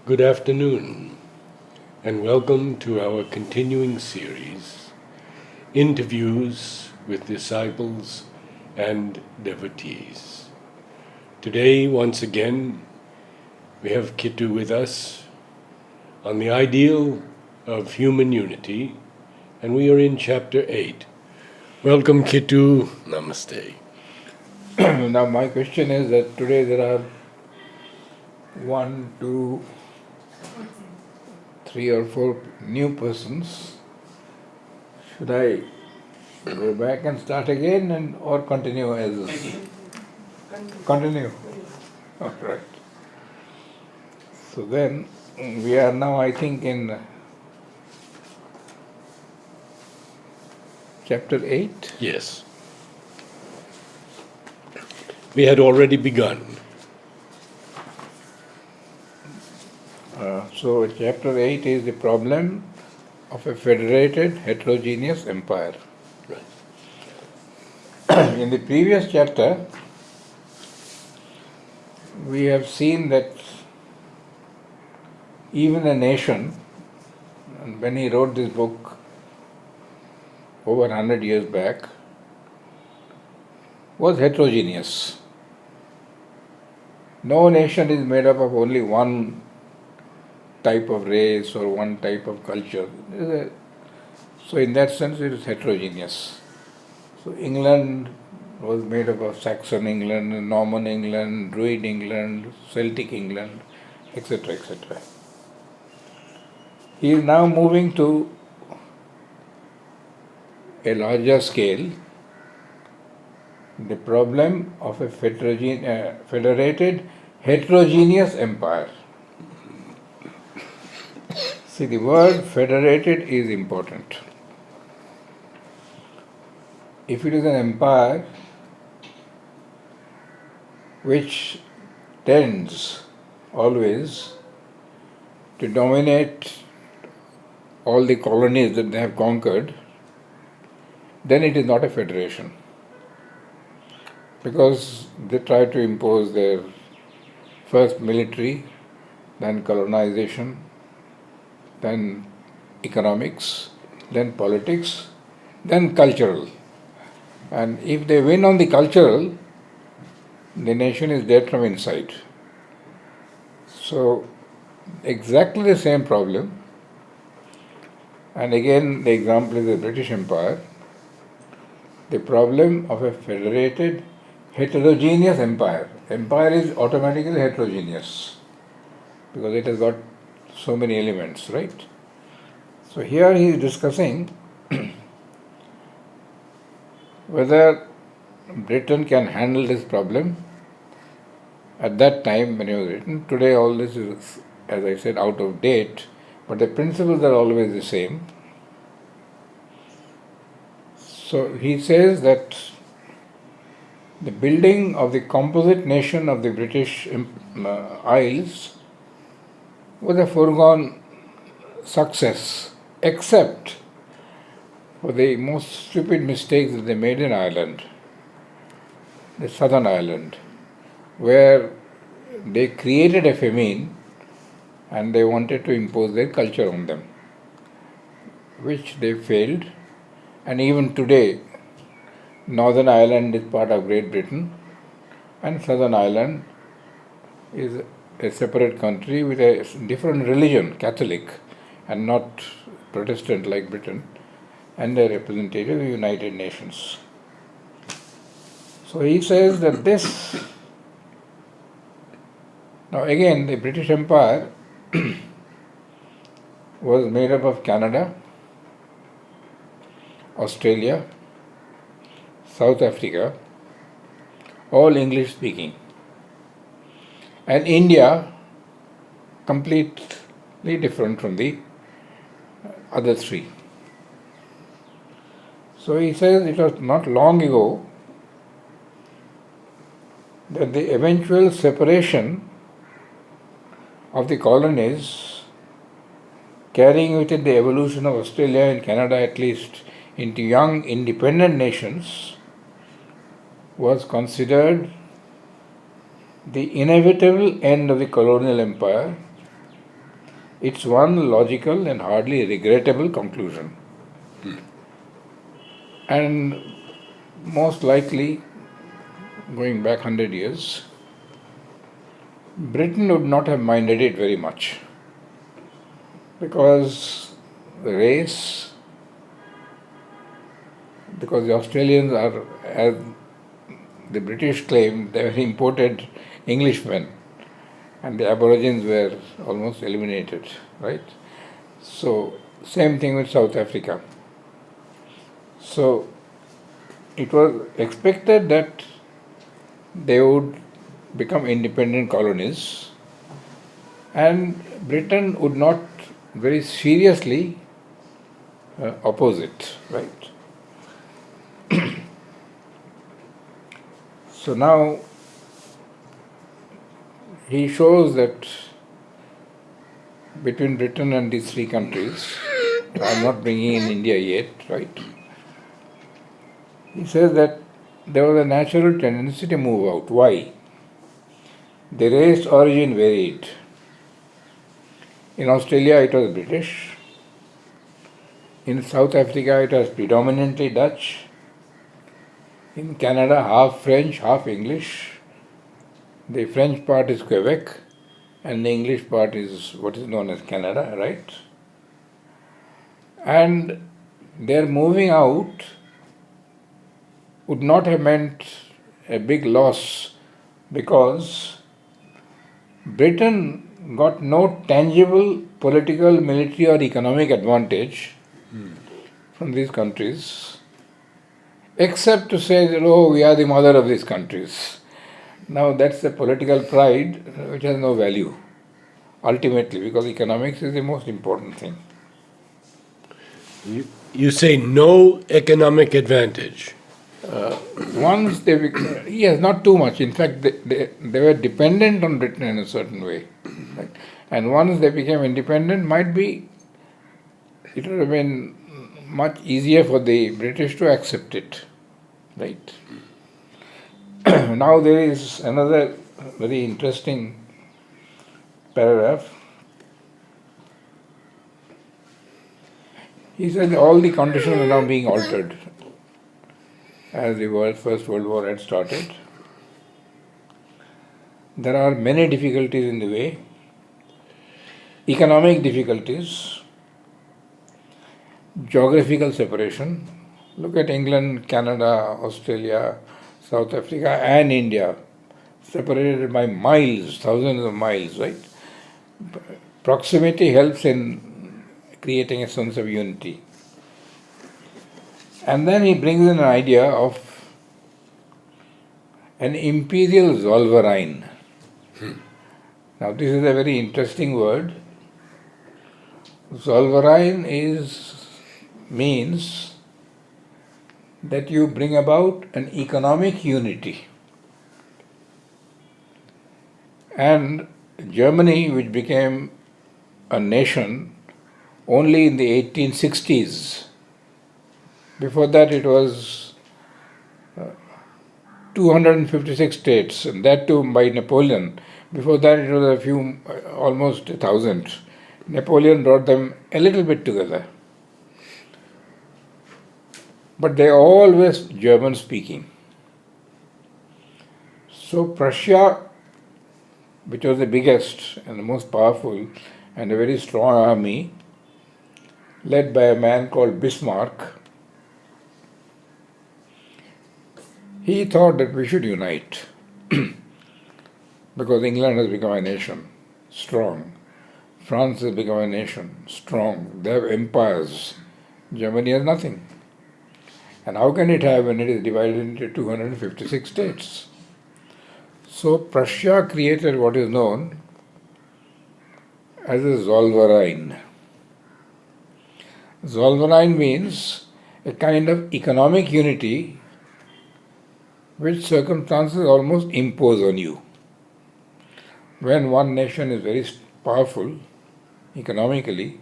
Good afternoon, and welcome to our continuing series, Interviews with Disciples and Devotees. Today, once again, we have Kittu with us on the ideal of human unity, and we are in Chapter 8. Welcome, Kittu. Namaste. Now my question is that today there are 1, 2, 3 or 4 new persons. Should I go back and start again or continue as this? Continue. All right. So then we are now, I think, in chapter 8. Yes. We had already begun. So chapter 8 is the problem of a federated heterogeneous empire. Right. In the previous chapter, we have seen that even a nation, and when he wrote this book over 100 years back, was heterogeneous. No nation is made up of only one type of race or one type of culture. So in that sense it is heterogeneous. So England was made up of Saxon England, Norman England, Druid England, Celtic England, etc., etc. He is now moving to a larger scale, the problem of a federated heterogeneous empire. See, the word federated is important. If it is an empire which tends always to dominate all the colonies that they have conquered, then it is not a federation. Because they try to impose their first military, then colonization, then economics, then politics, then cultural. And if they win on the cultural, the nation is dead from inside. So, exactly the same problem. And again, the example is the British Empire. The problem of a federated heterogeneous empire. Empire is automatically heterogeneous because it has got so many elements, right? So here he is discussing whether Britain can handle this problem at that time when it was written. Today all this is, as I said, out of date, but the principles are always the same. So he says that the building of the composite nation of the British Isles was a foregone success, except for the most stupid mistakes that they made in Ireland, the southern Ireland, where they created a famine and they wanted to impose their culture on them, which they failed. And even today, Northern Ireland is part of Great Britain and Southern Ireland is a separate country with a different religion, Catholic, and not Protestant like Britain, and a representative of the United Nations. So he says that this, now again the British Empire was made up of Canada, Australia, South Africa, all English speaking, and India completely different from the other three. So he says it was not long ago that the eventual separation of the colonies, carrying with it the evolution of Australia and Canada at least into young independent nations, was considered the inevitable end of the colonial empire It's one logical and hardly regrettable conclusion. And most likely, going back 100 years, Britain would not have minded it very much, because the race, because the Australians are, as the British claimed, they were imported Englishmen, and the Aborigines were almost eliminated, right? So, same thing with South Africa. So, it was expected that they would become independent colonies, and Britain would not very seriously oppose it, right? So now he shows that between Britain and these three countries, I'm not bringing in India yet, right? He says that there was a natural tendency to move out. Why? The race origin varied. In Australia it was British. In South Africa it was predominantly Dutch. In Canada half French, half English. The French part is Quebec and the English part is what is known as Canada, right? And their moving out would not have meant a big loss, because Britain got no tangible political, military or economic advantage from these countries, except to say that, oh, we are the mother of these countries. Now that's a political pride which has no value, ultimately, because economics is the most important thing. You say no economic advantage. Once they yes, not too much. In fact, they were dependent on Britain in a certain way. Right? And once they became independent, it would have been much easier for the British to accept it. Right? Now there is another very interesting paragraph. He said all the conditions are now being altered as the First World War had started. There are many difficulties in the way. Economic difficulties, geographical separation. Look at England, Canada, Australia, South Africa and India, separated by miles, thousands of miles, right? Proximity helps in creating a sense of unity. And then he brings in an idea of an imperial Zollverein. Now this is a very interesting word. Zollverein means that you bring about an economic unity. And Germany, which became a nation only in the 1860s, before that it was 256 states, and that too by Napoleon. Before that it was a few, almost 1,000. Napoleon brought them a little bit together. But they all were German speaking. So Prussia, which was the biggest and the most powerful and a very strong army, led by a man called Bismarck, he thought that we should unite because England has become a nation, strong. France has become a nation, strong. They have empires. Germany has nothing. And how can it have when it is divided into 256 states? So Prussia created what is known as a Zollverein. Zollverein means a kind of economic unity which circumstances almost impose on you. When one nation is very powerful economically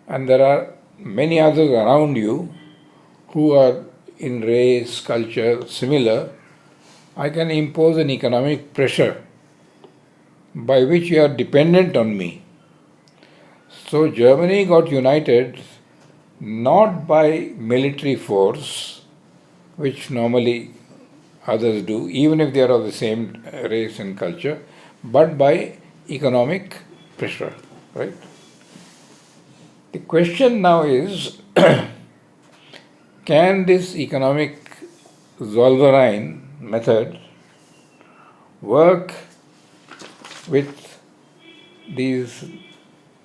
and there are many others around you who are in race, culture similar, I can impose an economic pressure by which you are dependent on me. So Germany got united not by military force, which normally others do, even if they are of the same race and culture, but by economic pressure, right? The question now is, can this economic Zollverein method work with these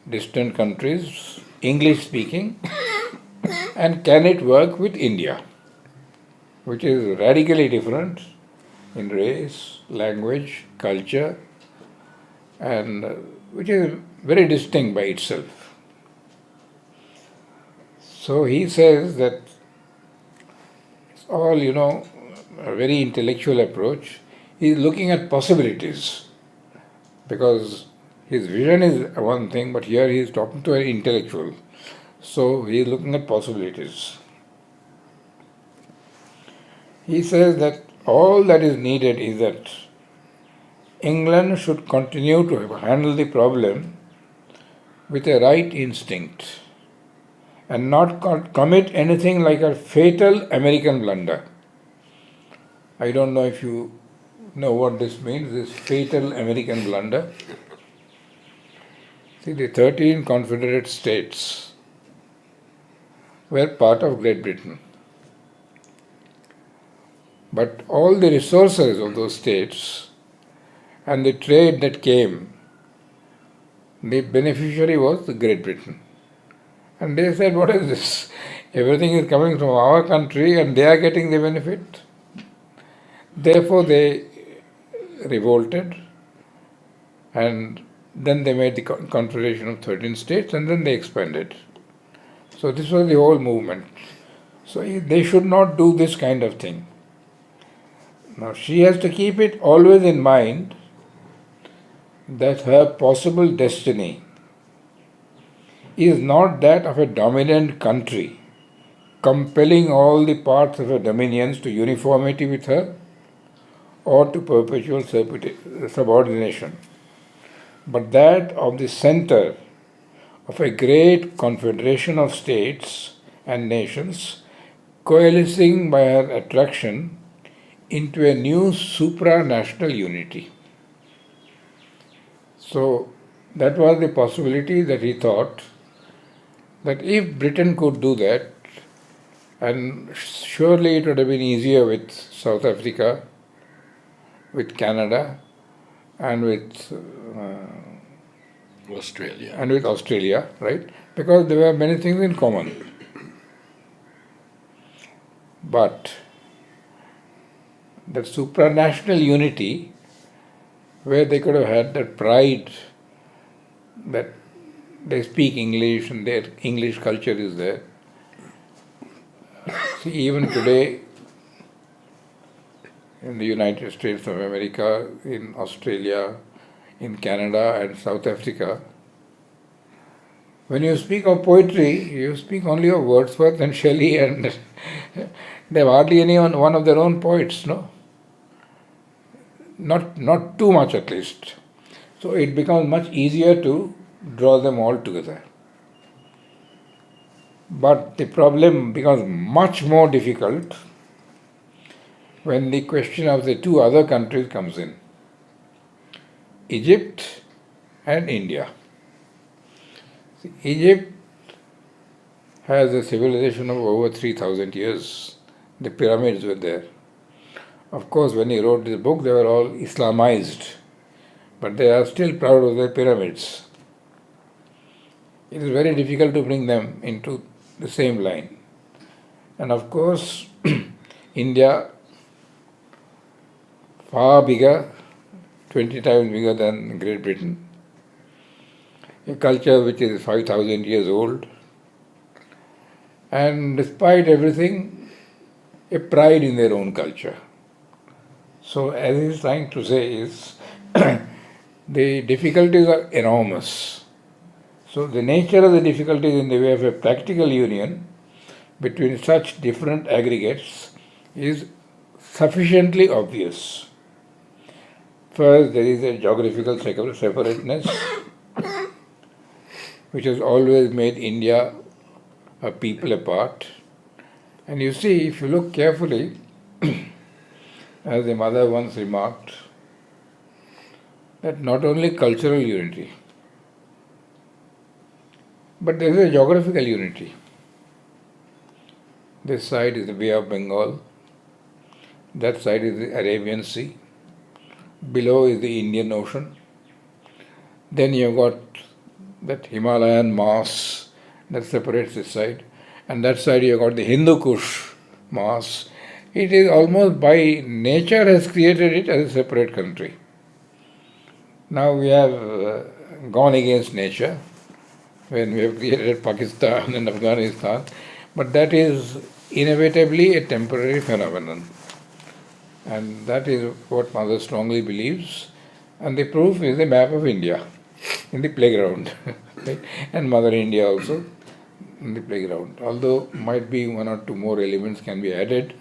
distant countries, English speaking, and can it work with India, which is radically different in race, language, culture, and which is very distinct by itself. So he says that it's all, a very intellectual approach. He's looking at possibilities because his vision is one thing, but here he is talking to an intellectual. So he is looking at possibilities. He says that all that is needed is that England should continue to handle the problem with a right instinct and not commit anything like a fatal American blunder. I don't know if you know what this means, this fatal American blunder. See, the 13 Confederate States were part of Great Britain. But all the resources of those states and the trade that came, the beneficiary was the Great Britain. And they said, what is this? Everything is coming from our country and they are getting the benefit. Therefore they revolted and then they made the Confederation of 13 states and then they expanded. So this was the whole movement. So they should not do this kind of thing. Now she has to keep it always in mind that her possible destiny is not that of a dominant country, compelling all the parts of her dominions to uniformity with her or to perpetual subordination, but that of the center of a great confederation of states and nations coalescing by her attraction into a new supranational unity. So that was the possibility that he thought that if Britain could do that, and surely it would have been easier with South Africa, with Canada, and with Australia, right? Because there were many things in common. But that supranational unity, where they could have had that pride that they speak English and their English culture is there. See, even today in the United States of America, in Australia, in Canada and South Africa, when you speak of poetry, you speak only of Wordsworth and Shelley, and they have hardly any one of their own poets, no? Not too much at least. So it becomes much easier to draw them all together. But the problem becomes much more difficult when the question of the two other countries comes in, Egypt and India. See, Egypt has a civilization of over 3,000 years. The pyramids were there. Of course, when he wrote this book, they were all Islamized, but they are still proud of their pyramids. It is very difficult to bring them into the same line. And of course, India, far bigger, 20 times bigger than Great Britain, a culture which is 5,000 years old, and despite everything, a pride in their own culture. So as he is trying to say is, the difficulties are enormous. So the nature of the difficulties in the way of a practical union between such different aggregates is sufficiently obvious. First, there is a geographical separateness. which has always made India a people apart. And you see, if you look carefully, as the mother once remarked, that not only cultural unity, but there is a geographical unity. This side is the Bay of Bengal, that side is the Arabian Sea, below is the Indian Ocean. Then you've got that Himalayan mass that separates this side, and that side you've got the Hindu Kush mass. It is almost by nature has created it as a separate country. Now we have gone against nature when we have created Pakistan and Afghanistan, but that is inevitably a temporary phenomenon. And that is what Mother strongly believes. And the proof is the map of India in the playground. Right? And Mother India also in the playground. Although might be one or two more elements can be added.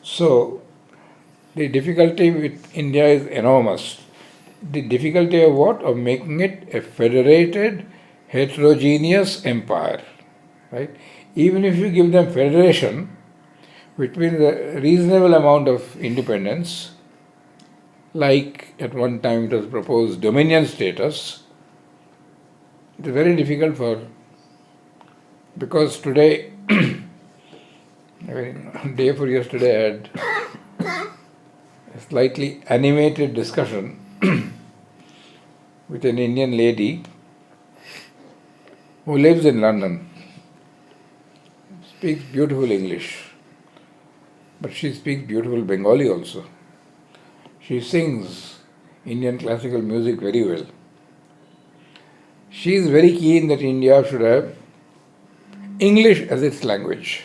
So the difficulty with India is enormous. The difficulty of what? Of making it a federated, heterogeneous empire. Right? Even if you give them federation, which means a reasonable amount of independence, like at one time it was proposed dominion status, it is very difficult because today, day for yesterday I had a slightly animated discussion with an Indian lady who lives in London, speaks beautiful English, but she speaks beautiful Bengali also. She sings Indian classical music very well. She is very keen that India should have English as its language.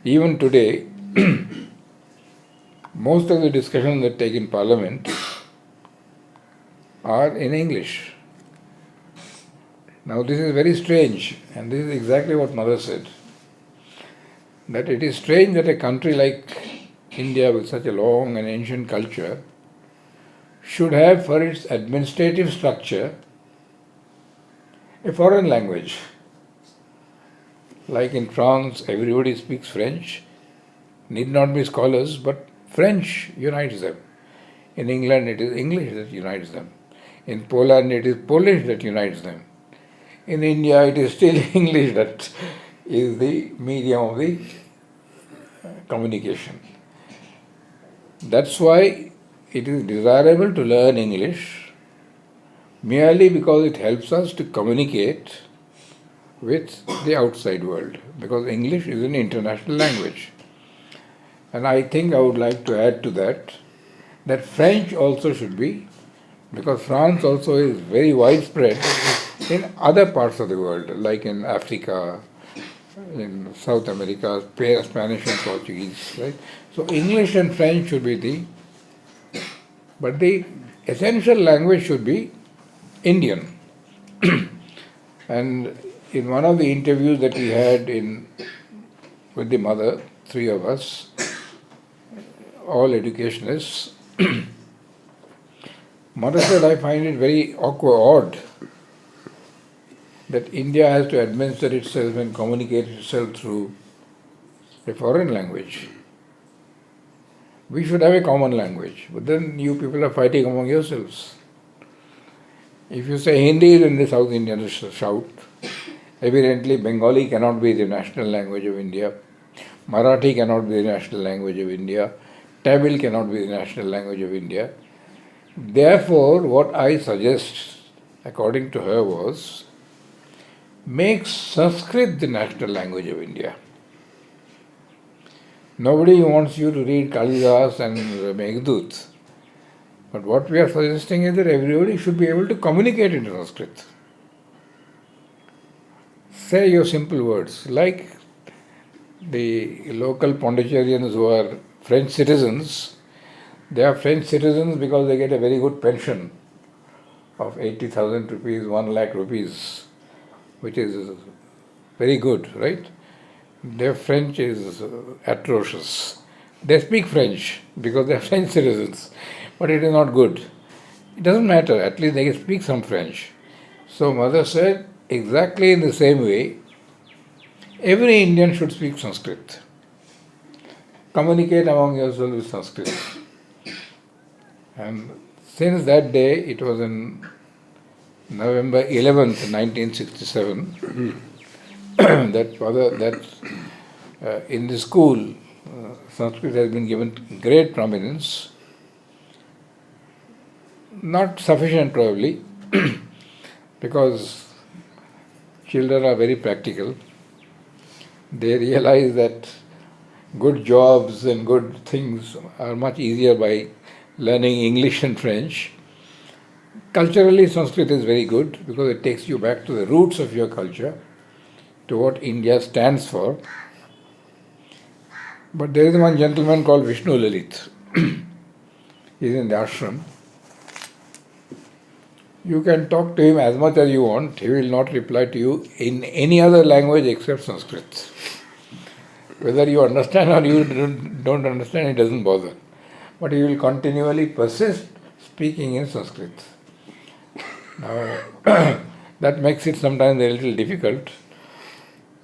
Even today, most of the discussions that take in Parliament are in English. Now this is very strange, and this is exactly what Mother said, that it is strange that a country like India with such a long and ancient culture should have for its administrative structure a foreign language. Like in France, everybody speaks French, need not be scholars, but French unites them. In England, it is English that unites them. In Poland, it is Polish that unites them. In India, it is still English that is the medium of the communication. That's why it is desirable to learn English, merely because it helps us to communicate with the outside world, because English is an international language. And I think I would like to add to that French also should be, because France also is very widespread in other parts of the world, like in Africa, in South America, Spanish and Portuguese, right? So English and French should be but the essential language should be Indian. And in one of the interviews that we had with the mother, three of us, all educationists, Mother said, I find it very odd that India has to administer itself and communicate itself through a foreign language. We should have a common language, but then you people are fighting among yourselves. If you say Hindi, then the South Indians shout. Evidently, Bengali cannot be the national language of India. Marathi cannot be the national language of India. Tamil cannot be the national language of India. Therefore, what I suggest, according to her, was make Sanskrit the national language of India. Nobody wants you to read Kalidas and Meghdut. But what we are suggesting is that everybody should be able to communicate in Sanskrit. Say your simple words, like the local Pondicherrians who are French citizens. They are French citizens because they get a very good pension of 80,000 rupees, 1 lakh rupees, which is very good, right? Their French is atrocious. They speak French because they are French citizens, but it is not good. It doesn't matter, at least they can speak some French. So mother said, exactly in the same way, every Indian should speak Sanskrit. Communicate among yourselves with Sanskrit. And since that day, it was in November 11th, 1967, that in the school, Sanskrit has been given great prominence. Not sufficient probably, because children are very practical. They realize that good jobs and good things are much easier by learning English and French. Culturally, Sanskrit is very good because it takes you back to the roots of your culture, to what India stands for. But there is one gentleman called Vishnu Lalit. He's in the ashram. You can talk to him as much as you want. He will not reply to you in any other language except Sanskrit. Whether you understand or you don't understand, it doesn't bother. But he will continually persist speaking in Sanskrit. Now, that makes it sometimes a little difficult.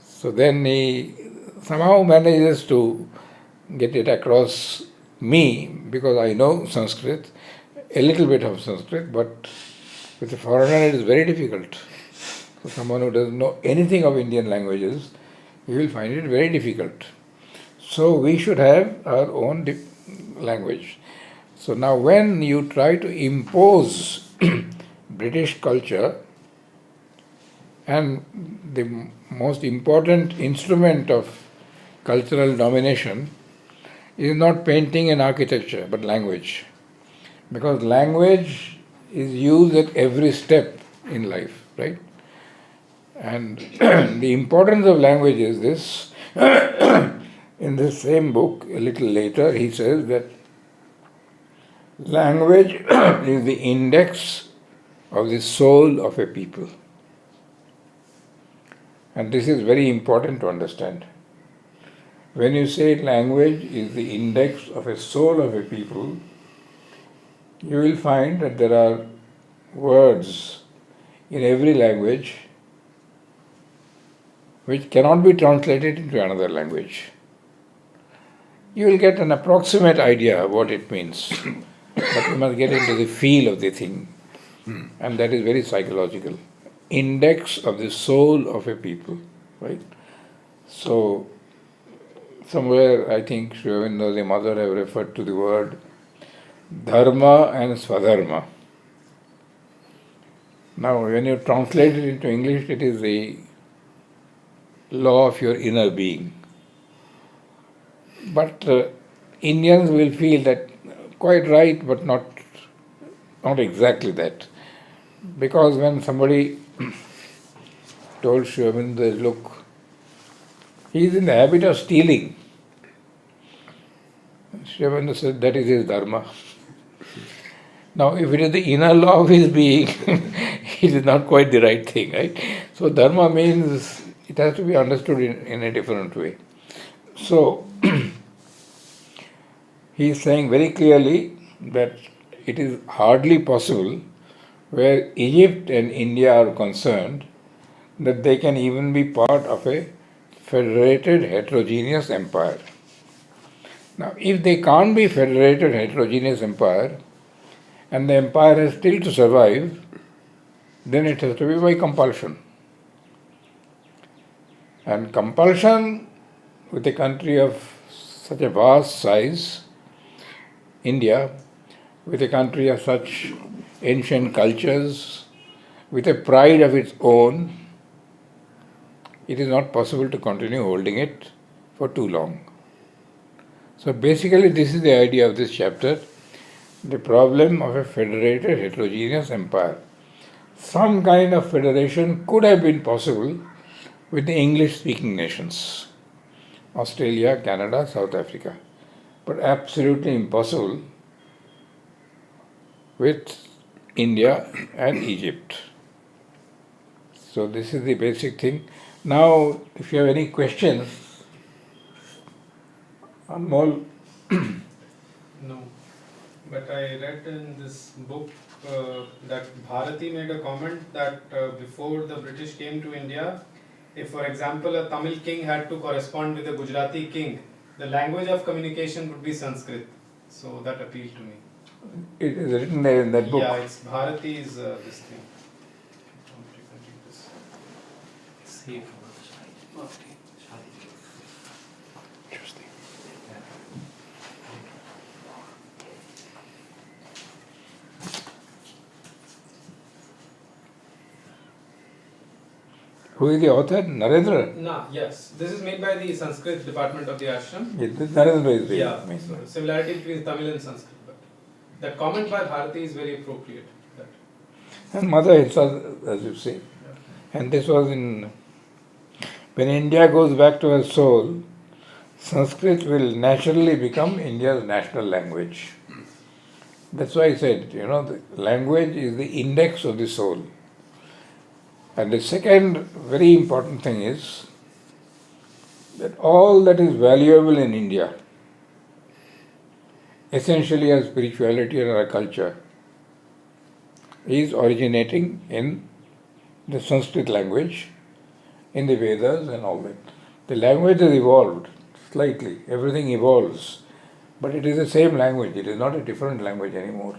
So then he somehow manages to get it across me, because I know Sanskrit, a little bit of Sanskrit, but with a foreigner it is very difficult. For someone who doesn't know anything of Indian languages, he will find it very difficult. So we should have our own language. So now when you try to impose British culture, and the most important instrument of cultural domination is not painting and architecture, but language. Because language is used at every step in life, right? And the importance of language is this. In this same book, a little later, he says that language is the index of the soul of a people. And this is very important to understand. When you say language is the index of a soul of a people, you will find that there are words in every language which cannot be translated into another language. You will get an approximate idea of what it means, but you must get into the feel of the thing, and that is very psychological. Index of the soul of a people, right? So, somewhere I think Sri Aurobindo, the mother, have referred to the word Dharma and Swadharma. Now, when you translate it into English, it is the law of your inner being. But Indians will feel that quite right, but not exactly that. Because when somebody told Sri Aurobindo, look, he is in the habit of stealing, Sri Aurobindo said that is his dharma. Now, if it is the inner law of his being, it is not quite the right thing, right? So, dharma means it has to be understood in a different way. So, he is saying very clearly that it is hardly possible, where Egypt and India are concerned, that they can even be part of a federated heterogeneous empire. Now, if they can't be federated heterogeneous empire, and the empire has still to survive, then it has to be by compulsion. And compulsion with a country of such a vast size, India, with a country of such ancient cultures, with a pride of its own, it is not possible to continue holding it for too long. So basically this is the idea of this chapter, the problem of a federated heterogeneous empire. Some kind of federation could have been possible with the English-speaking nations, Australia, Canada, South Africa, but absolutely impossible with India and Egypt. So this is the basic thing. Now, if you have any questions, Anmol. No. but I read in this book that Bharati made a comment that before the British came to India, if for example a Tamil king had to correspond with a Gujarati king, the language of communication would be Sanskrit. So that appealed to me. It is written there in that book. Yeah, it's Bharati's this thing. You can read this. See it from the other side. Interesting. Who is the author? Narendra? Yes. This is made by the Sanskrit department of the ashram. Yes, Narendra is the Yeah, so similarity between Tamil and Sanskrit. But that comment by Bharati is very appropriate. That, And Mother herself, as you say. And this was in, when India goes back to her soul, Sanskrit will naturally become India's national language. That's why I said, the language is the index of the soul. And the second very important thing is that all that is valuable in India, essentially our spirituality and our culture, is originating in the Sanskrit language, in the Vedas and all that. The language has evolved slightly, everything evolves, but it is the same language, it is not a different language anymore.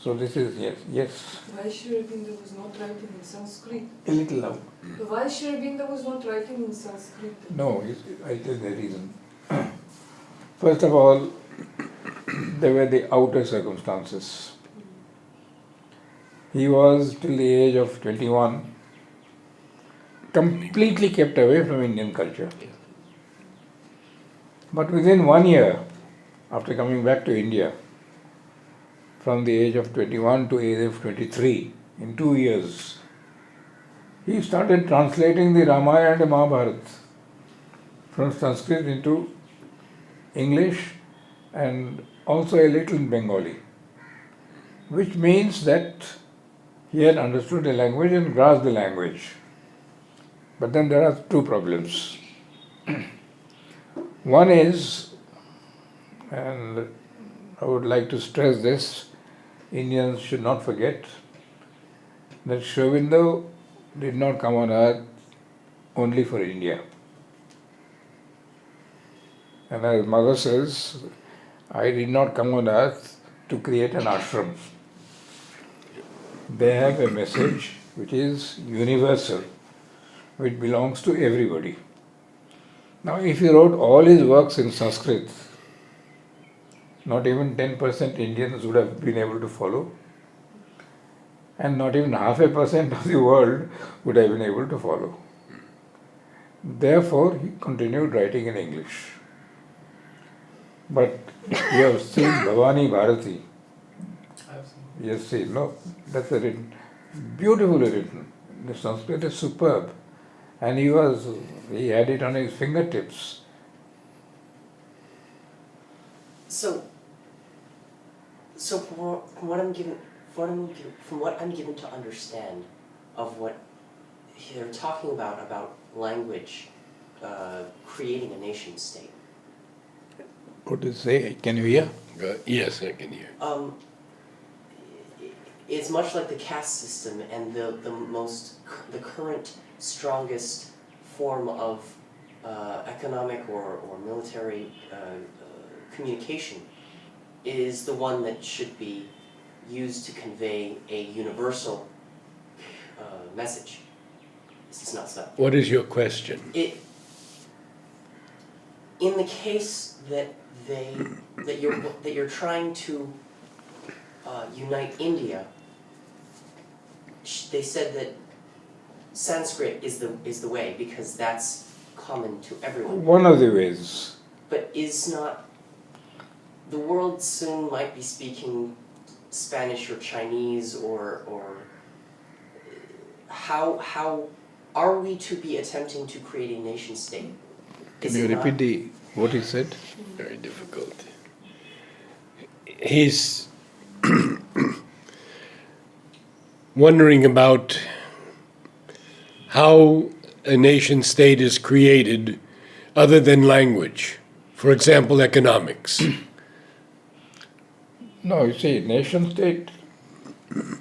So this is, yes. Why Sri Aurobindo was not writing in Sanskrit? A little loud. Why Sri Aurobindo was not writing in Sanskrit? No, I tell the reason. First of all, there were the outer circumstances. He was till the age of 21 completely kept away from Indian culture. But within 1 year, after coming back to India, from the age of 21 to age of 23, in 2 years, he started translating the Ramayana and the Mahabharata from Sanskrit into English and also a little in Bengali, which means that he had understood the language and grasped the language. But then there are two problems. One is, and I would like to stress this, Indians should not forget that Sri Aurobindo did not come on earth only for India. And as Mother says, I did not come on earth to create an ashram. They have a message which is universal, which belongs to everybody. Now, if he wrote all his works in Sanskrit, not even 10% Indians would have been able to follow, and not even 0.5% of the world would have been able to follow. Therefore, he continued writing in English. But you have seen Bhavani Bharati. I have seen. Yes, see, no, that's written, beautifully written. The Sanskrit is superb. And he had it on his fingertips. So from what I'm given to understand of what they're talking about language creating a nation state. What to say? Can you hear? Yes, I can hear. It's much like the caste system, and the current strongest form of economic or military communication is the one that should be used to convey a universal message. This is not so. What is your question? In the case that you're trying to unite India, they said that Sanskrit is the way because that's common to everyone. One of the ways. But is not the world soon might be speaking Spanish or Chinese or how are we to be attempting to create a nation state? Can you repeat what he said? Very difficult. He's wondering about how a nation state is created other than language. For example, economics. No, you see, nation state No,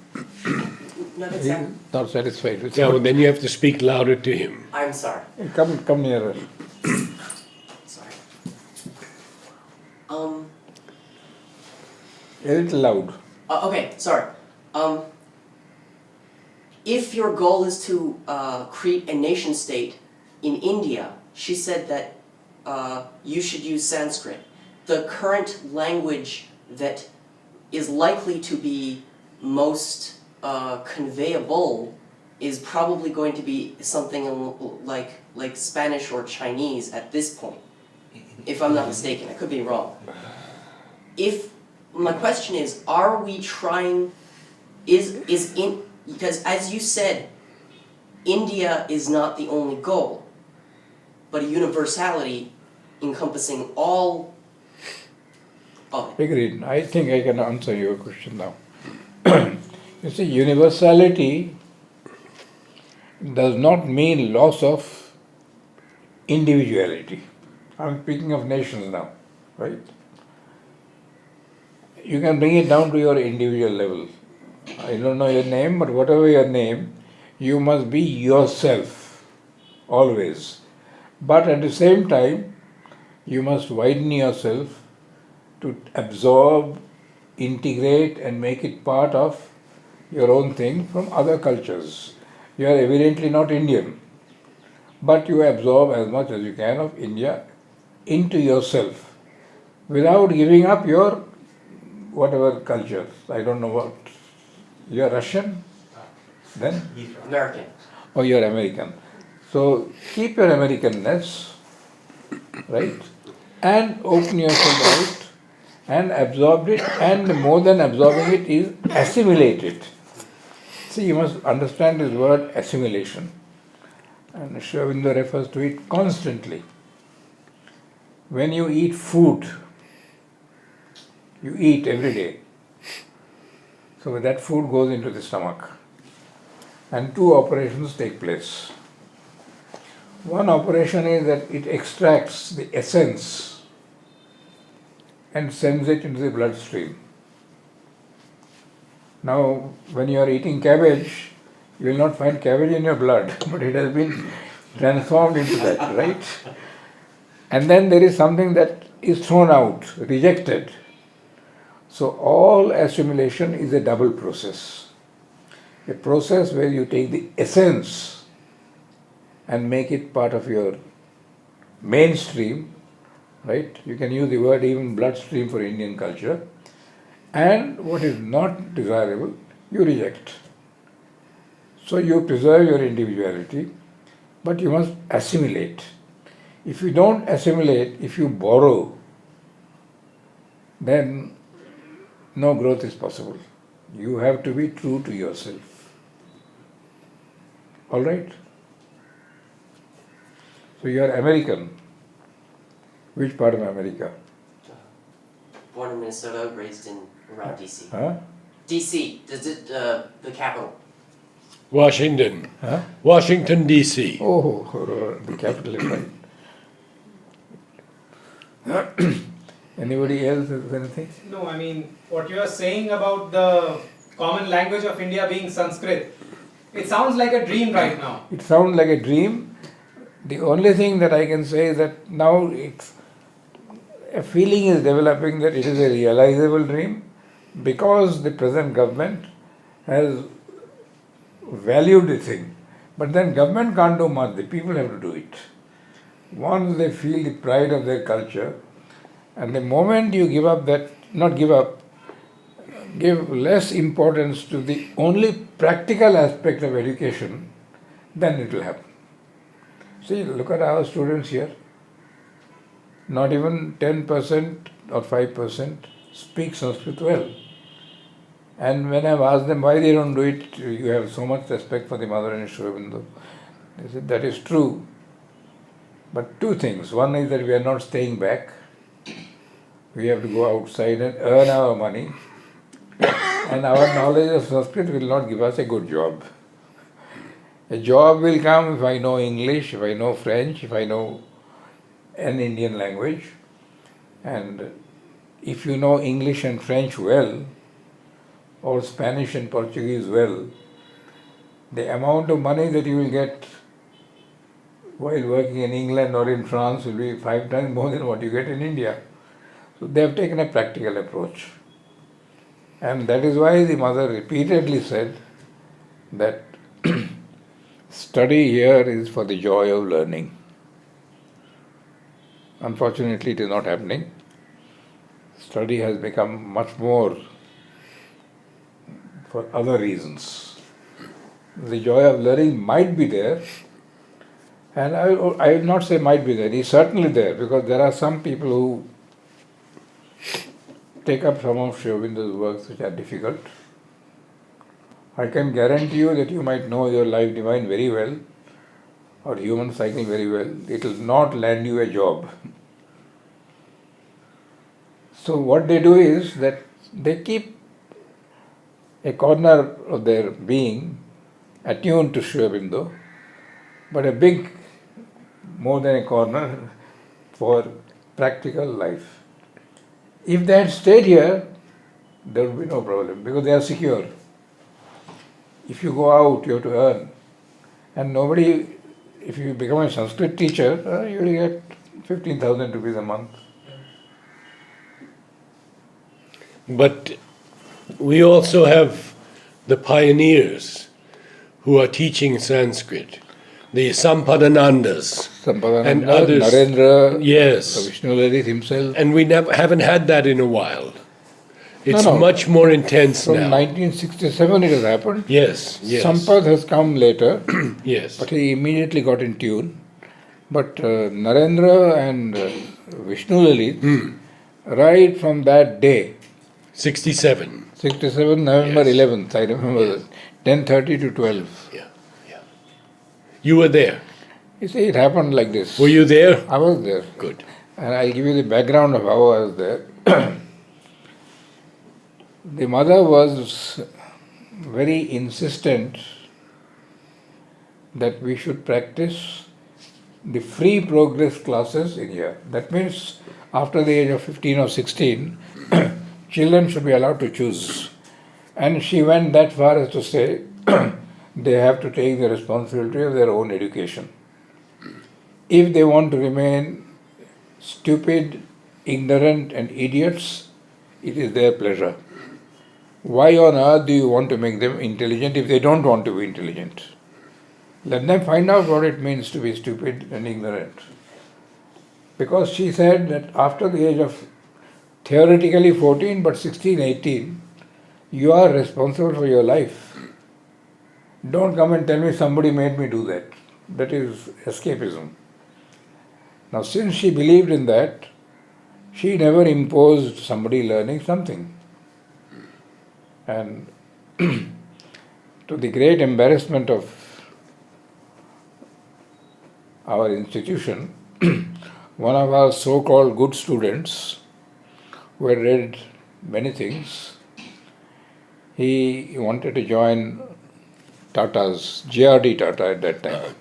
that's is not. not satisfied with Now, it. then you have to speak louder to him. I'm sorry. Come nearer. Sorry. A little loud. Okay, sorry. If your goal is to create a nation state in India, she said that you should use Sanskrit. The current language that is likely to be most conveyable is probably going to be something like Spanish or Chinese at this point, if I'm not mistaken. I could be wrong. If my question is, are we trying? Because as you said, India is not the only goal, but a universality encompassing all of it. Agreed. I think I can answer your question now. You see, universality does not mean loss of individuality. I'm speaking of nations now, right? You can bring it down to your individual level. I don't know your name, but whatever your name, you must be yourself, always. But at the same time, you must widen yourself to absorb, integrate, and make it part of your own thing from other cultures. You are evidently not Indian, but you absorb as much as you can of India into yourself without giving up your whatever culture. I don't know what. You're Russian? Then? American. Or you're American. So keep your Americanness, right? And open yourself out and absorb it, and more than absorbing it is assimilate it. See, you must understand this word assimilation. And Sri Aurobindo refers to it constantly. When you eat food, you eat every day. So that food goes into the stomach. And two operations take place. One operation is that it extracts the essence and sends it into the bloodstream. Now, when you are eating cabbage, you will not find cabbage in your blood, but it has been transformed into that, right? And then there is something that is thrown out, rejected. So all assimilation is a double process. A process where you take the essence and make it part of your mainstream, right? You can use the word even bloodstream for Indian culture. And what is not desirable, you reject. So you preserve your individuality, but you must assimilate. If you don't assimilate, if you borrow, then no growth is possible. You have to be true to yourself. All right? So you are American. Which part of America? Born in Minnesota, raised in around DC. Huh? DC, the capital. Washington. Huh? Washington, D.C. Oh, the capital is right. Anybody else has anything? No, I mean, what you are saying about the common language of India being Sanskrit, it sounds like a dream right now. It sounds like a dream. The only thing that I can say is that now a feeling is developing that it is a realizable dream because the present government has valued the thing. But then government can't do much, the people have to do it. Once they feel the pride of their culture, and the moment you give up that, not give up, give less importance to the only practical aspect of education, then it will happen. See, look at our students here. Not even 10% or 5% speak Sanskrit well. And when I've asked them why they don't do it, you have so much respect for the mother and Sri Aurobindo. They said that is true. But two things. One is that we are not staying back. We have to go outside and earn our money. And our knowledge of Sanskrit will not give us a good job. A job will come if I know English, if I know French, if I know an Indian language. And if you know English and French well, or Spanish and Portuguese well, the amount of money that you will get while working in England or in France will be 5 times more than what you get in India. So they have taken a practical approach. And that is why the mother repeatedly said that study here is for the joy of learning. Unfortunately, it is not happening. Study has become much more for other reasons. The joy of learning might be there, and I will not say might be there, it is certainly there, because there are some people who take up some of Sri Aurobindo's works which are difficult. I can guarantee you that you might know your life divine very well, or human cycle very well. It will not land you a job. So what they do is that they keep a corner of their being attuned to Sri Aurobindo, but a big, more than a corner, for practical life. If they had stayed here, there would be no problem, because they are secure. If you go out, you have to earn. And nobody, if you become a Sanskrit teacher, you will get 15,000 rupees a month. But we also have the pioneers who are teaching Sanskrit, the Sampadanandas and others. Narendra, Yes. Vishnu Reddy himself. And we haven't had that in a while. It's No. much more intense From now. 1967 it has happened. Yes, yes. Sampad has come later, Yes. but he immediately got in tune. But Narendra and Vishnu Lalit, right from that day, 67. 67 November Yes. 11th, I remember, 10:30 to 12. Yeah, yeah. You were there. You see, it happened like this. Were you there? I was there. Good. And I'll give you the background of how I was there. The mother was very insistent that we should practice the free progress classes in here. That means after the age of 15 or 16, children should be allowed to choose. And she went that far as to say they have to take the responsibility of their own education. If they want to remain stupid, ignorant and idiots, it is their pleasure. Why on earth do you want to make them intelligent if they don't want to be intelligent? Let them find out what it means to be stupid and ignorant. Because she said that after the age of theoretically 14 but 16, 18, you are responsible for your life. Don't come and tell me somebody made me do that. That is escapism. Now since she believed in that, she never imposed somebody learning something. And to the great embarrassment of our institution, one of our so-called good students who had read many things, he wanted to join Tata's, JRD Tata at that time.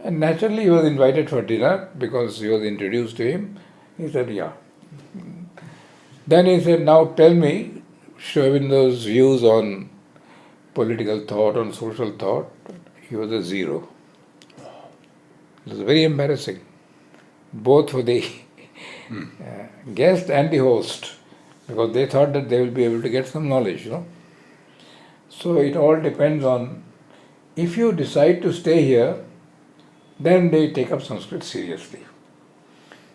And naturally he was invited for dinner because he was introduced to him. He said, yeah. Then he said, now tell me, Sri Aurobindo's views on political thought, on social thought. He was a zero. It was very embarrassing, both for the guest and the host, because they thought that they will be able to get some knowledge, So it all depends on, if you decide to stay here, then they take up Sanskrit seriously.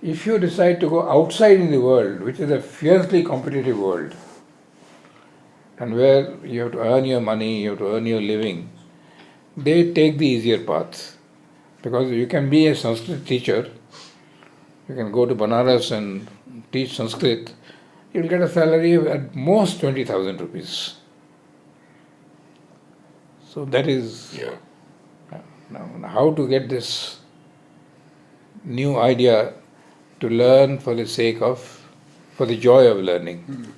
If you decide to go outside in the world, which is a fiercely competitive world, and where you have to earn your money, you have to earn your living, they take the easier path. Because you can be a Sanskrit teacher, you can go to Banaras and teach Sanskrit, you'll get a salary of at most 20,000 rupees. So that is now how to get this new idea to learn for the sake of, for the joy of learning.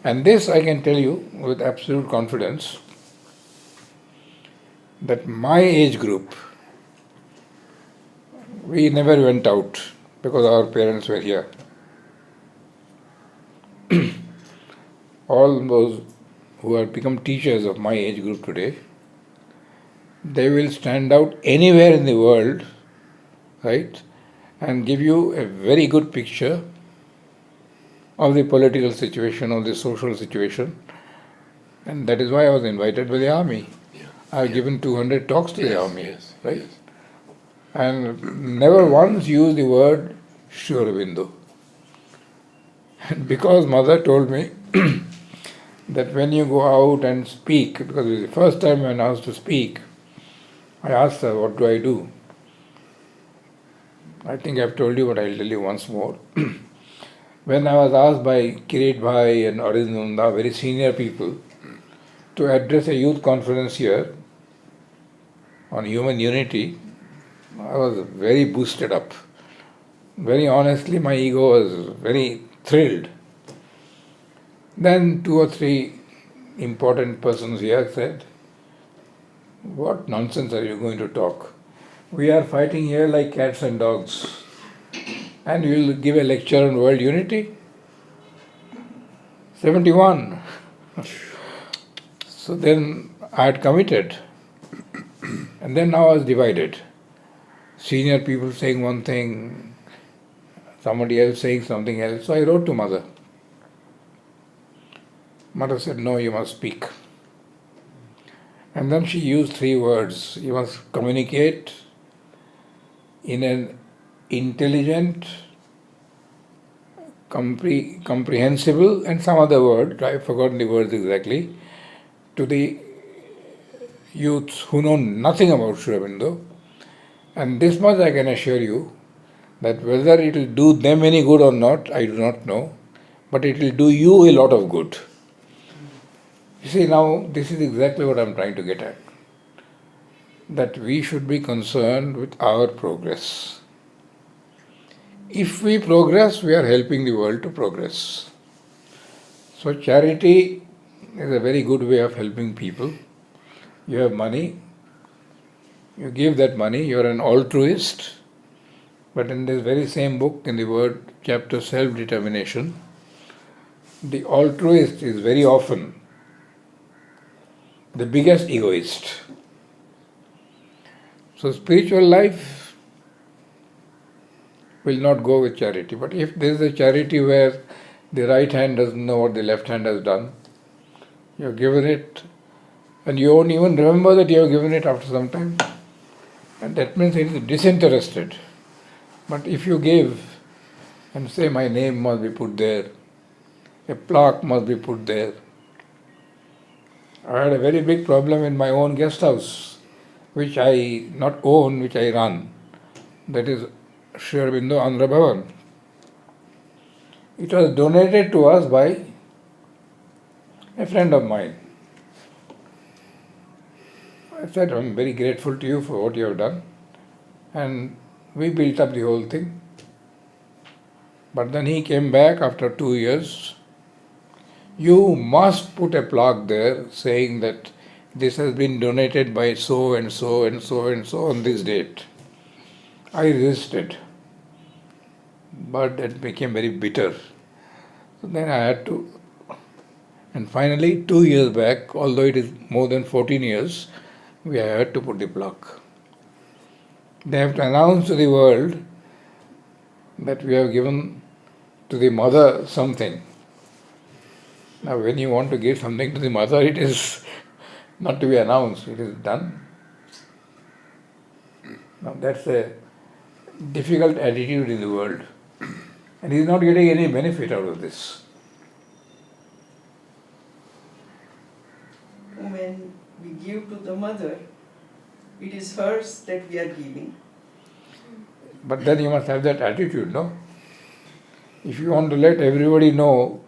And this I can tell you with absolute confidence, that my age group, we never went out because our parents were here. all those who have become teachers of my age group today, they will stand out anywhere in the world, right, and give you a very good picture of the political situation, of the social situation. And that is why I was invited by the army. Yeah. I've given 200 talks to the army, Yes. right? And never once used the word Sri Aurobindo. And because mother told me that when you go out and speak, because it was the first time when I was to speak, I asked her, what do I do? I think I've told you, but I'll tell you once more. When I was asked by Kirit Bhai and Arindanda, very senior people, to address a youth conference here on human unity, I was very boosted up. Very honestly, my ego was very thrilled. Then 2 or 3 important persons here said, what nonsense are you going to talk? We are fighting here like cats and dogs. And you will give a lecture on world unity? 71. So then I had committed. And then now I was divided. Senior people saying one thing, somebody else saying something else. So I wrote to mother. Mother said, no, you must speak. And then she used 3 words. You must communicate in an intelligent, comprehensible, and some other word, I've forgotten the words exactly, to the youths who know nothing about Sri Aurobindo. And this much I can assure you, that whether it will do them any good or not, I do not know, but it will do you a lot of good. You see, now this is exactly what I'm trying to get at. That we should be concerned with our progress. If we progress, we are helping the world to progress. So charity is a very good way of helping people. You have money, you give that money, you are an altruist. But in this very same book, in the word chapter self-determination, the altruist is very often the biggest egoist. So spiritual life will not go with charity. But if there is a charity where the right hand doesn't know what the left hand has done, you have given it, and you won't even remember that you have given it after some time. And that means it is disinterested. But if you give and say, my name must be put there, a plaque must be put there. I had a very big problem in my own guest house, which I not own, which I run. That is Sri Aurobindo Andhra Bhavan. It was donated to us by a friend of mine. I said, I'm very grateful to you for what you have done. And we built up the whole thing. But then he came back after 2 years. You must put a plaque there saying that this has been donated by so and so and so and so on this date. I resisted. But that became very bitter. So then I had to. And finally, 2 years back, although it is more than 14 years, we had to put the plaque. They have to announce to the world that we have given to the mother something. Now, when you want to give something to the mother, it is not to be announced, it is done. Now, that's a difficult attitude in the world. And he is not getting any benefit out of this. When we give to the mother, it is hers that we are giving. But then you must have that attitude, no? If you want to let everybody know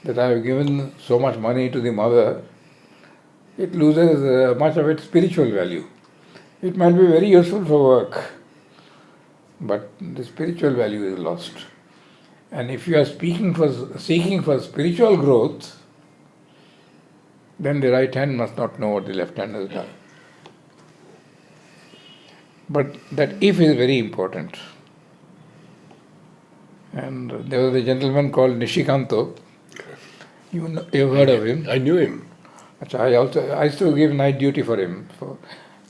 that I have given so much money to the mother, it loses much of its spiritual value. It might be very useful for work, but the spiritual value is lost. And if you are seeking for spiritual growth, then the right hand must not know what the left hand has done. But that if is very important. And there was a gentleman called Nishikanto You've heard of him? I knew him. I used to give night duty for him.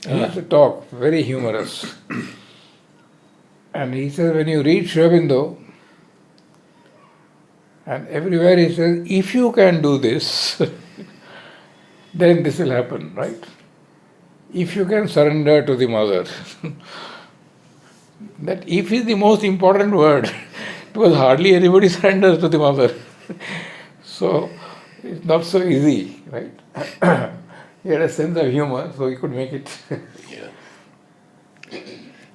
He used to talk, very humorous. And he says, when you read Sri Aurobindo, and everywhere he says, if you can do this, then this will happen, right? If you can surrender to the mother. That if is the most important word, because hardly anybody surrenders to the mother. So it's not so easy, right? He had a sense of humor, so he could make it. Yeah.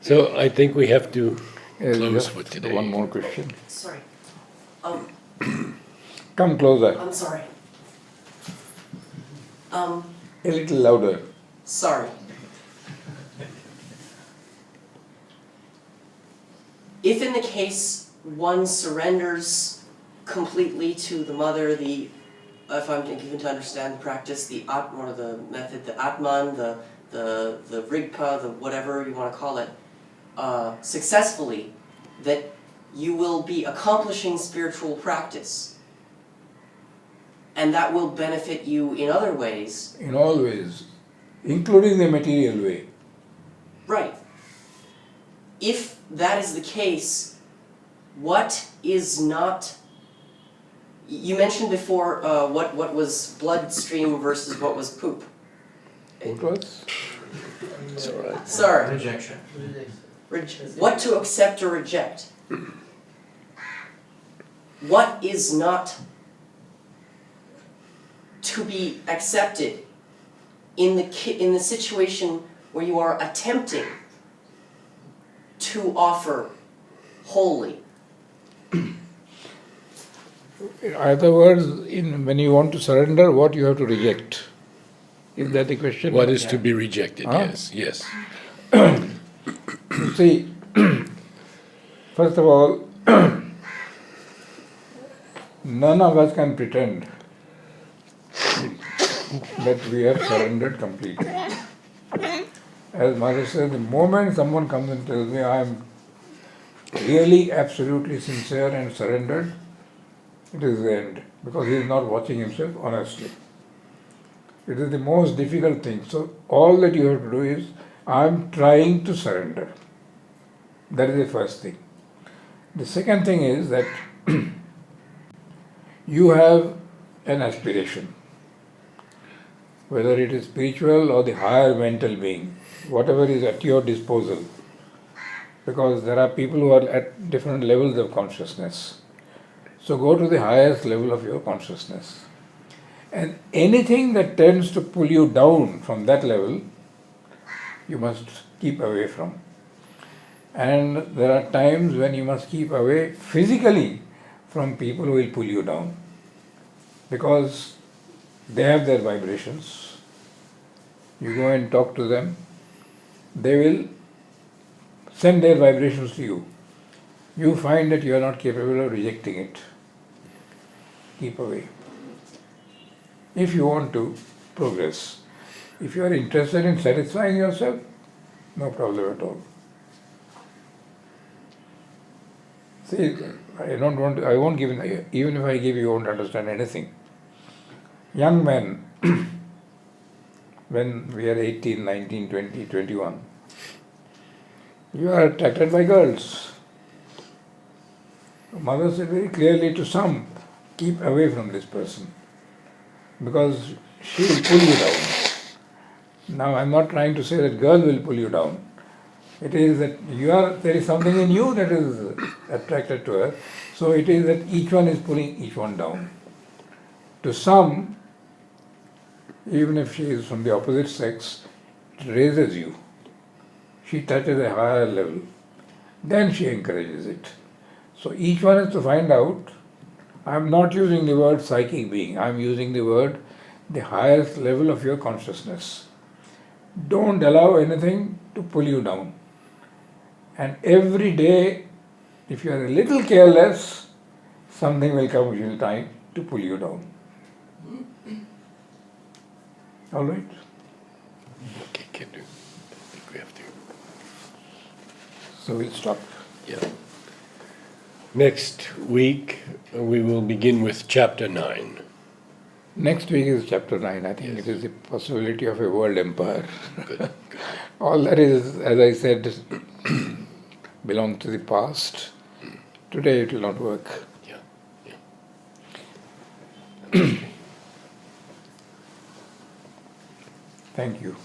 So I think we have to close Just for today. one more question. Sorry. Come closer, I'm sorry. a little louder. Sorry. If in the case one surrenders completely to the mother, if I'm given to understand the practice, the Atma, or the method, the Atman, the Rigpa, the whatever you want to call it, successfully, that you will be accomplishing spiritual practice. And that will benefit you in other ways. In all ways, including the material way. Right. If that is the case, what is not... You mentioned before what was bloodstream versus what was poop. What was? It's all right. Sorry. Rejection. What to accept or reject. What is not to be accepted in the situation where you are attempting to offer wholly. In other words, when you want to surrender, what you have to reject? Is that the question? What is to be rejected? Huh? Yes. You see, first of all, none of us can pretend that we have surrendered completely. As Mother says, the moment someone comes and tells me I am really absolutely sincere and surrendered, it is the end, because he is not watching himself honestly. It is the most difficult thing. So all that you have to do is, I am trying to surrender. That is the first thing. The second thing is that you have an aspiration, whether it is spiritual or the higher mental being, whatever is at your disposal, because there are people who are at different levels of consciousness. So go to the highest level of your consciousness. And anything that tends to pull you down from that level, you must keep away from. And there are times when you must keep away physically from people who will pull you down, because they have their vibrations. You go and talk to them, they will send their vibrations to you. You find that you are not capable of rejecting it. Keep away. If you want to progress, if you are interested in satisfying yourself, no problem at all. See, I won't give, even if I give you won't understand anything. Young men, when we are 18, 19, 20, 21, you are attracted by girls. Mother said very clearly to some, keep away from this person, because she will pull you down. Now I am not trying to say that girl will pull you down. It is that there is something in you that is attracted to her. So it is that each one is pulling each one down. To some, even if she is from the opposite sex, it raises you. She touches a higher level. Then she encourages it. So each one has to find out. I am not using the word psychic being. I am using the word the highest level of your consciousness. Don't allow anything to pull you down. And every day, if you are a little careless, something will come in time to pull you down. All right? Okay, Kittu. I think we have to. So we'll stop. Yeah. Next week, we will begin with Chapter 9. Next week is chapter 9. I think Yes. it is the possibility of a world empire. Good. All that is, as I said, belongs to the past. Today it will not work. Yeah. Thank you.